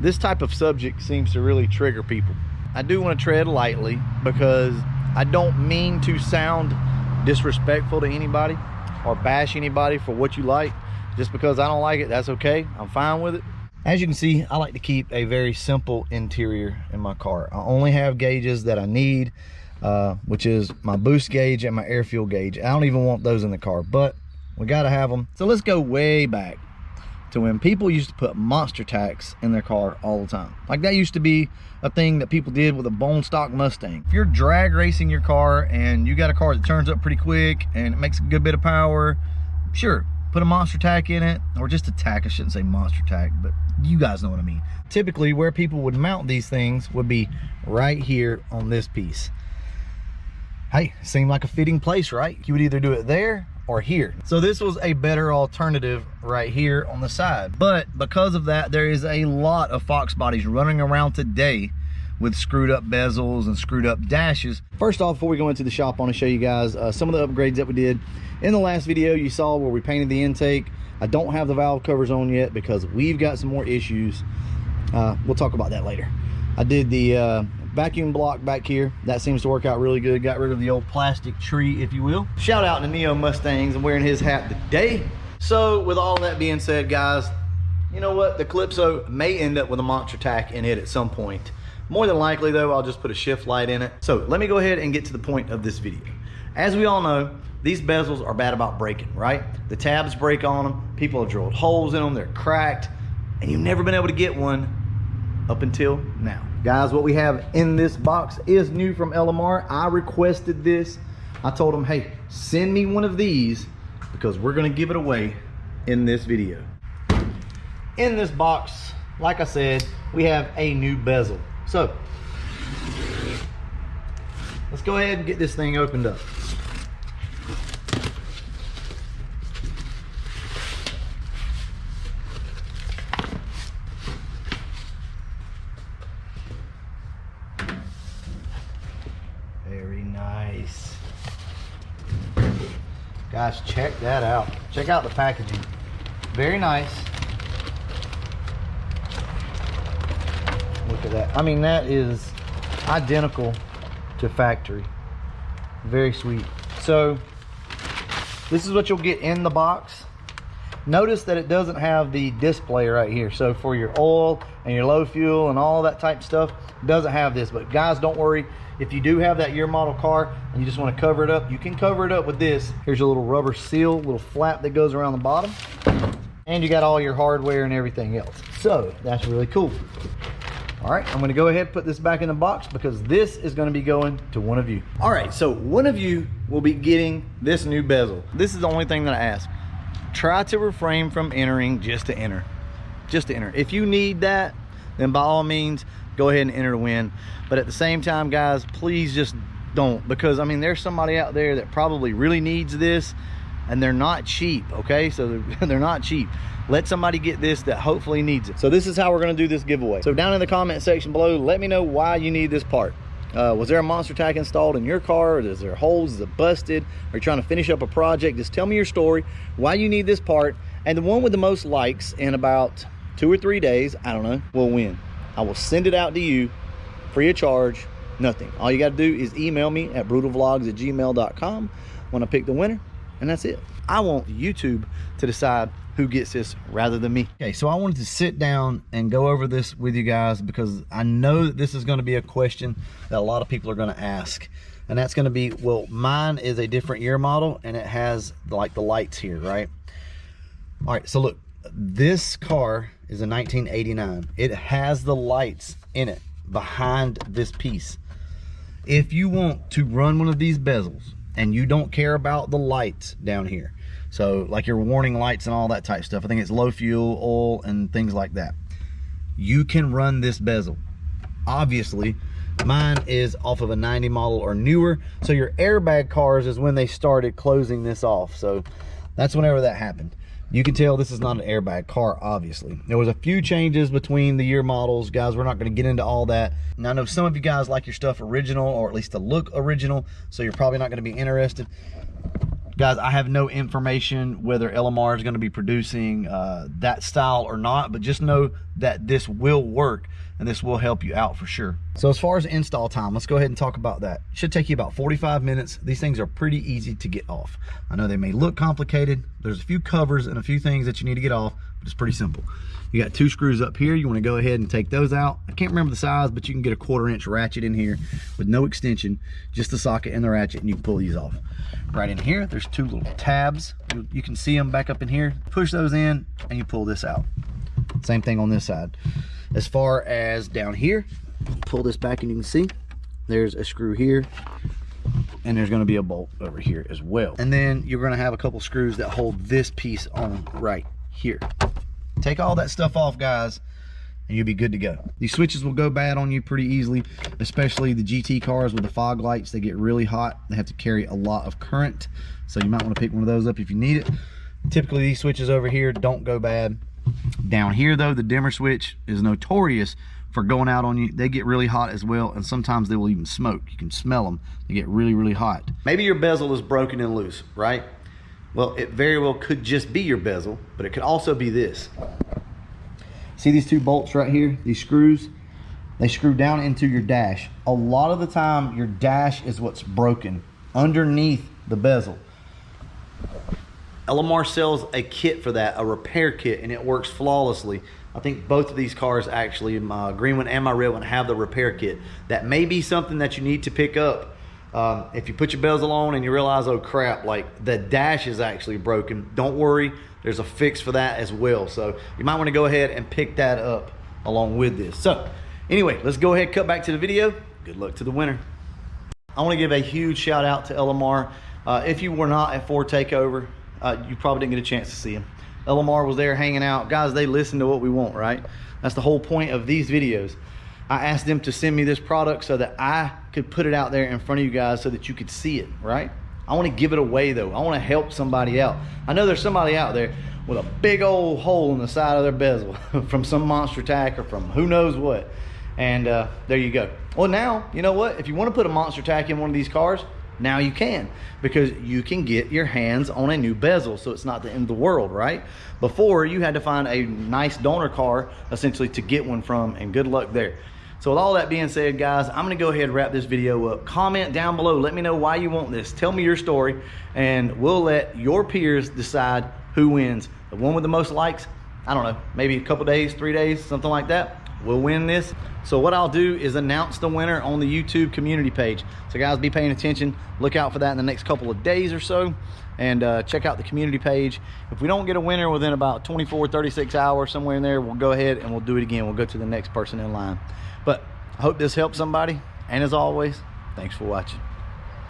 This type of subject seems to really trigger people. I do want to tread lightly because I don't mean to sound disrespectful to anybody or bash anybody for what you like. Just because I don't like it, that's okay. I'm fine with it. As you can see, I like to keep a very simple interior in my car. I only have gauges that I need, which is my boost gauge and my air fuel gauge. I don't even want those in the car, but we gotta have them. So let's go way back to when people used to put monster tacks in their car all the time. Like that used to be a thing that people did with a bone stock Mustang. If you're drag racing your car and you got a car that turns up pretty quick and it makes a good bit of power, sure, put a monster tack in it, or just a tack. I shouldn't say monster tack, but you guys know what I mean. Typically where people would mount these things would be right here on this piece. Hey, seemed like a fitting place, right? You would either do it there or here. So this was a better alternative right here on the side. But because of that, there is a lot of Fox bodies running around today with screwed up bezels and screwed up dashes. First off, before we go into the shop, I want to show you guys some of the upgrades that we did. In the last video you saw where we painted the intake. I don't have the valve covers on yet because we've got some more issues. We'll talk about that later. I did the vacuum block back here. That seems to work out really good. Got rid of the old plastic tree, if you will. Shout out to Neo Mustangs. I'm wearing his hat today. So with all that being said, guys, you know what? The Calypso may end up with a monster tack in it at some point. More than likely though, I'll just put a shift light in it. So let me go ahead and get to the point of this video. As we all know, these bezels are bad about breaking, right? The tabs break on them. People have drilled holes in them. They're cracked. And you've never been able to get one up until now. Guys, what we have in this box is new from LMR. I requested this. I told them, hey, send me one of these because we're gonna give it away in this video. In this box, like I said, we have a new bezel. So, let's go ahead and get this thing opened up. Very nice. Guys, check that out. Check out the packaging. Very nice. Look at that. I mean, that is identical to factory. Very sweet. So this is what you'll get in the box. Notice that it doesn't have the display right here. So for your oil and your low fuel and all that type of stuff, it doesn't have this. But guys, don't worry. If you do have that year model car and you just want to cover it up, you can cover it up with this. Here's a little rubber seal, little flap that goes around the bottom. And you got all your hardware and everything else. So that's really cool. All right, I'm going to go ahead and put this back in the box because this is going to be going to one of you. All right, so one of you will be getting this new bezel. This is the only thing that I ask. Try to refrain from entering just to enter. Just to enter. If you need that, then by all means, go ahead and enter to win. But at the same time, guys, please just don't. Because, I mean, there's somebody out there that probably really needs this and they're not cheap, okay? So they're not cheap. Let somebody get this that hopefully needs it. So this is how we're gonna do this giveaway. So down in the comment section below, let me know why you need this part. Was there a monster tack installed in your car? Or is there holes? Is it busted? Are you trying to finish up a project? Just tell me your story, why you need this part. And the one with the most likes in about 2 or 3 days, I don't know, will win. I will send it out to you free of charge, nothing. All you gotta do is email me at brutalvlogs@gmail.com when I pick the winner, and that's it. I want YouTube to decide who gets this rather than me. Okay, so I wanted to sit down and go over this with you guys because I know that this is going to be a question that a lot of people are going to ask, and that's going to be, well, mine is a different year model and it has like the lights here, right? All right, so look, this car is a 1989. It has the lights in it behind this piece. If you want to run one of these bezels and you don't care about the lights down here, so like your warning lights and all that type stuff, I think it's low fuel, oil, and things like that, you can run this bezel. Obviously, mine is off of a 90 model or newer, so your airbag cars is when they started closing this off. So that's whenever that happened. You can tell this is not an airbag car, obviously. There was a few changes between the year models. Guys, we're not going to get into all that. And I know some of you guys like your stuff original, or at least to look original, so you're probably not going to be interested. Guys, I have no information whether LMR is going to be producing that style or not, but just know that this will work and this will help you out for sure. So as far as install time, let's go ahead and talk about that. It should take you about 45 minutes. These things are pretty easy to get off. I know they may look complicated. There's a few covers and a few things that you need to get off, but it's pretty simple. You got 2 screws up here. You want to go ahead and take those out. I can't remember the size, but you can get a 1/4 inch ratchet in here with no extension, just the socket and the ratchet, and you can pull these off. Right in here, there's 2 little tabs. You can see them back up in here. Push those in and you pull this out. Same thing on this side. As far as down here, pull this back and you can see there's a screw here, and there's going to be a bolt over here as well. And then you're going to have a couple screws that hold this piece on right here. Take all that stuff off, guys, and you'll be good to go. These switches will go bad on you pretty easily, especially the GT cars with the fog lights. They get really hot. They have to carry a lot of current, so you might want to pick one of those up if you need it. Typically these switches over here don't go bad. Down here though, the dimmer switch is notorious for going out on you. They get really hot as well, and sometimes they will even smoke. You can smell them. They get really, really hot. Maybe your bezel is broken and loose, right? Well, it very well could just be your bezel, but it could also be this. See these 2 bolts right here, these screws? They screw down into your dash. A lot of the time, your dash is what's broken underneath the bezel. LMR sells a kit for that, a repair kit, and it works flawlessly. I think both of these cars actually, my green one and my red one, have the repair kit. That may be something that you need to pick up. If you put your bezel on and you realize, oh crap, like the dash is actually broken, don't worry, there's a fix for that as well. So you might want to go ahead and pick that up along with this. So anyway, let's go ahead, cut back to the video. Good luck to the winner. I want to give a huge shout out to LMR. If you were not at Ford Takeover, you probably didn't get a chance to see him. LMR was there hanging out. Guys, they listen to what we want, right? That's the whole point of these videos. I asked them to send me this product so that I could put it out there in front of you guys so that you could see it, right? I want to give it away though. I want to help somebody out. I know there's somebody out there with a big old hole in the side of their bezel from some monster tack or from who knows what. And there you go. Well, now, you know what? If you want to put a monster tack in one of these cars, now you can, because you can get your hands on a new bezel, so it's not the end of the world, right? Before, you had to find a nice donor car essentially to get one from, and good luck there. So with all that being said, guys, I'm gonna go ahead and wrap this video up. Comment down below, let me know why you want this. Tell me your story, and we'll let your peers decide who wins. The one with the most likes, I don't know, maybe a couple days, 3 days, something like that, will win this. So what I'll do is announce the winner on the YouTube community page. So guys, be paying attention. Look out for that in the next couple of days or so, and check out the community page. If we don't get a winner within about 24, 36 hours, somewhere in there, we'll go ahead and we'll do it again. We'll go to the next person in line. But I hope this helps somebody. And as always, thanks for watching.